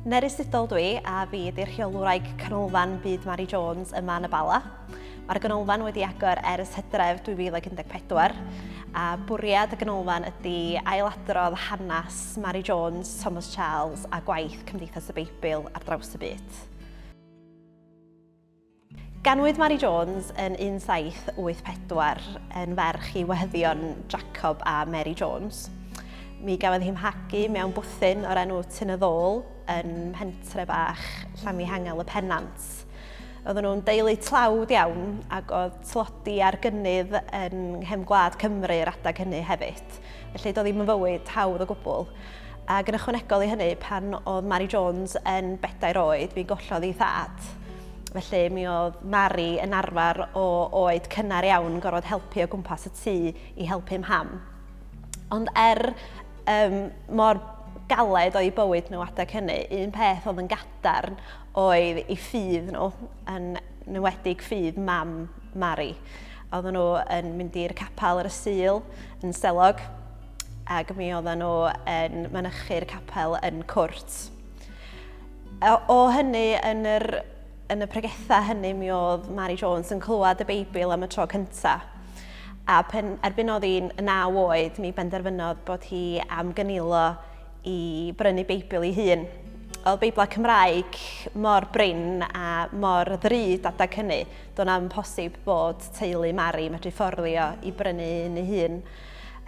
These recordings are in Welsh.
Nerysudol dwi a fi ydy'r rheolwraig canolfan byd Mary Jones yma yn y Bala. Mae'r ganolfan wedi agor ers Hydref 2014 a bwriad y ganolfan ydy ailadrodd hanes Mary Jones, Thomas Charles a gwaith Cymdeithas y Beibl ar draws y byd. Ganwyd Mary Jones yn 1784 yn ferch i wehyddion Jacob a Mary Jones. Mi gafodd hi'n hagu mewn bwthyn o'r enw Tyn y Ddôl yn pentre bach Llanfihangel y Pennant. Oedden nhw'n deulu tlawd iawn ac oedd tlodi ar gynnydd yn nghefn gwlad Cymru'r adag hynny hefyd. Felly doedd ddim yn fywyd hawdd o gwbl. Ac yn ychwanegol i hynny, pan oedd Mary Jones yn 4 oed, mi gollodd ei thad. Felly mi oedd Mary yn arfer o oed cynnar iawn gorfod helpu o gwmpas y tŷ i helpu mam. Ond mor galed oedd eu bywyd nhw adag hynny, un peth oedd yn gadarn oedd eu ffydd nhw, yn enwedig ffydd mam Mary. Oedden nhw yn mynd i'r capel ar y Sul yn Selog, ac mi oedden nhw yn mynychu'r capel yn Cwrt. O hynny, yn y pregethau hynny, mi oedd Mary Jones yn clywed y Beibl am y tro cyntaf. A erbyn oedd hi'n 9 oed, mi benderfynodd bod hi am gynilo i brynu Beibl ei hun. Oedd Beiblau Cymraeg mor brin a mor ddrud adag hynny, do'n am posib bod teulu Mary medru fforddio i brynu un ei hun,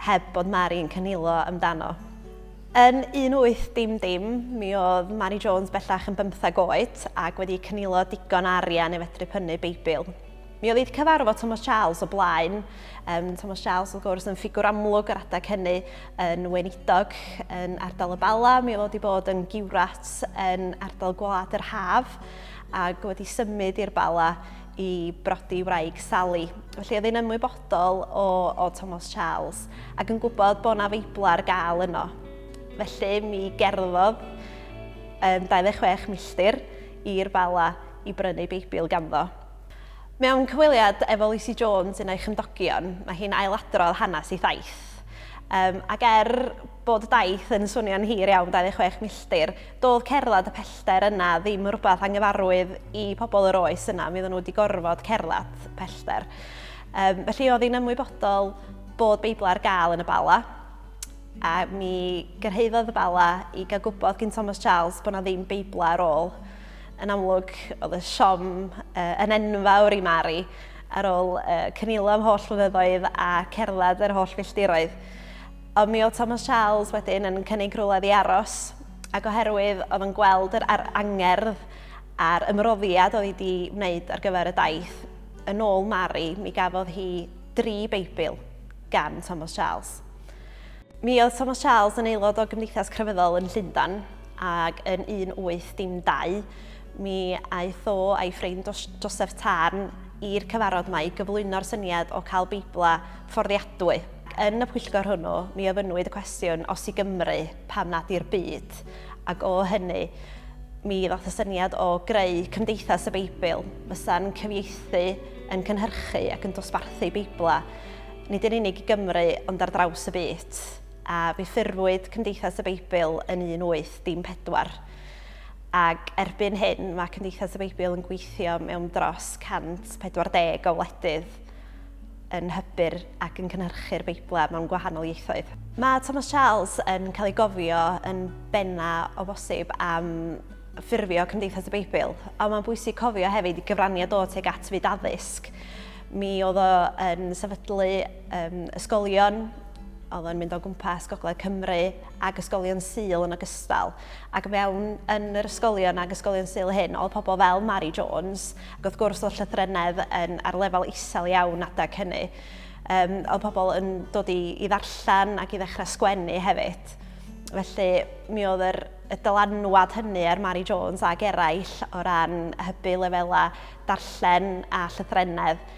heb bod Mary yn cynilo amdano. Yn 1800, mi oedd Mary Jones bellach yn 15 oed ac wedi cynilo digon arian i fedru prynu Beibl. Mi oedd wedi cyfarfod Thomas Charles o blaen. Thomas Charles, wrth gwrs, yn ffigwr amlwg ar adag hynny yn Weinidog yn ardal y Bala. Mi oedd wedi bod yn giwrat yn ardal Gwlad yr Haf ac wedi symud i'r Bala i brodi wraig Sally. Felly oedd hi'n ymwybodol o Thomas Charles ac yn gwybod bod yna Beibl ar gael yno. Felly mi gerddodd 26 milltir i'r Bala i brynu Beibl ganddo. Mewn cyfweliad efo Lucy Jones yn ei chymdogion, mae hi'n ailadrodd hanes ei thaith. Ac bod y daith yn swnio'n hir iawn, 26 milltir, doedd cerdded y pellter yna ddim yn rhywbeth anghyfarwydd i pobl yr oes yna. Mi oedden nhw wedi gorfod cerdded pellter. Felly oedd hi'n ymwybodol bod Beibl ar gael yn y Bala. A mi gyrhaeddodd y Bala i gael gwybod gyn Thomas Charles bod yna ddim Beibl ar ôl. Yn amlwg, oedd y siom yn enfawr i Mary ar ôl cynilo am holl flynyddoedd a cerdded yr holl filltiroedd. Ond mi oedd Thomas Charles wedyn yn cynnig rwledd i aros, ac oherwydd oedd yn gweld yr angerdd a'r ymroddiad oedd wedi wneud ar gyfer y daith, yn ôl Mary, mi gafodd hi 3 Beibl gan Thomas Charles. Mi oedd Thomas Charles yn aelod o Gymdeithas Crefyddol yn Llundain, ac yn 1812, mi aeth o a'i ffrind Joseph Tarn i'r cyfarfod yma i gyflwyno'r syniad o cael Beibla fforddiadwy. Yn y pwyllgor hwnnw, mi ofynnwyd y cwestiwn os i Gymru pam nad i'r byd. Ac o hynny, mi ddoth y syniad o greu Cymdeithas y Beibl, fysa'n cyfieithu, yn cynhyrchu ac yn dosbarthu Beibla, nid yn unig i Gymru ond ar draws y byd. A fi ffurfwyd Cymdeithas y Beibl yn 1814. Ac erbyn hyn, mae Cymdeithas y Beibl yn gweithio mewn dros 140 o wledydd yn hybu ac yn cynhyrchu'r Beibla mewn gwahanol ieithoedd. Mae Thomas Charles yn cael ei gofio yn benna o bosib am ffurfio Cymdeithas y Beibl, ond mae'n bwysig cofio hefyd i gyfraniad o tuag at fyd addysg. Mi oedd o yn sefydlu ysgolion, oedd o'n mynd o gwmpas Gogledd Cymru ac ysgolion Sul yn ogystal. Ac mewn yn yr ysgolion ac ysgolion Sul hyn, oedd pobl fel Mary Jones, ac wrth gwrs oedd llythrennedd ar lefel isel iawn adag hynny. Oedd pobl yn dod i ddarllen ac i ddechrau sgwennu hefyd. Felly mi oedd y dylanwad hynny ar Mary Jones ac eraill o ran hybu lefelau darllen a llythrennedd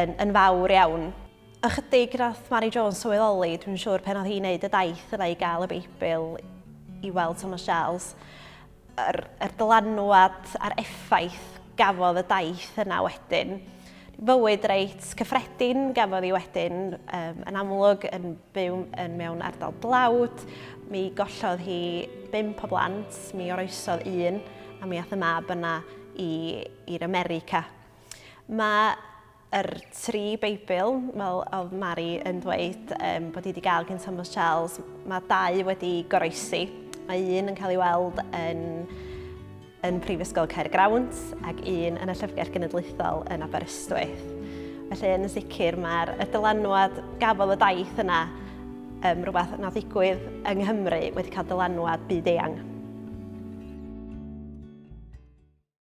yn fawr iawn. Ychydig nath Mary Jones sylweddoli, dwi'n siŵr pen oedd hi'n neud y daith yna i gael y Beibl i weld Thomas Charles, yr dylanwad a'r effaith gafodd y daith yna wedyn. Fywyd reit cyffredin gafodd hi wedyn, yn amlwg yn byw mewn ardal dlawd. Mi gollodd hi 5 o blant, mi oroesodd 1, a mi ath y mab yna i'r America. Mae'r 3 Beibl, fel oedd Mari yn dweud, bod hi wedi cael gan Thomas Charles, mae 2 wedi goroesi. Mae 1 yn cael ei weld yn Prifysgol Caergrawnt ac 1 yn y Llyfrgell Genedlaethol yn Aberystwyth. Felly yn sicr mae'r dylanwad gafodd y daith yna rhywbeth na ddigwydd yng Nghymru wedi cael dylanwad byd eang.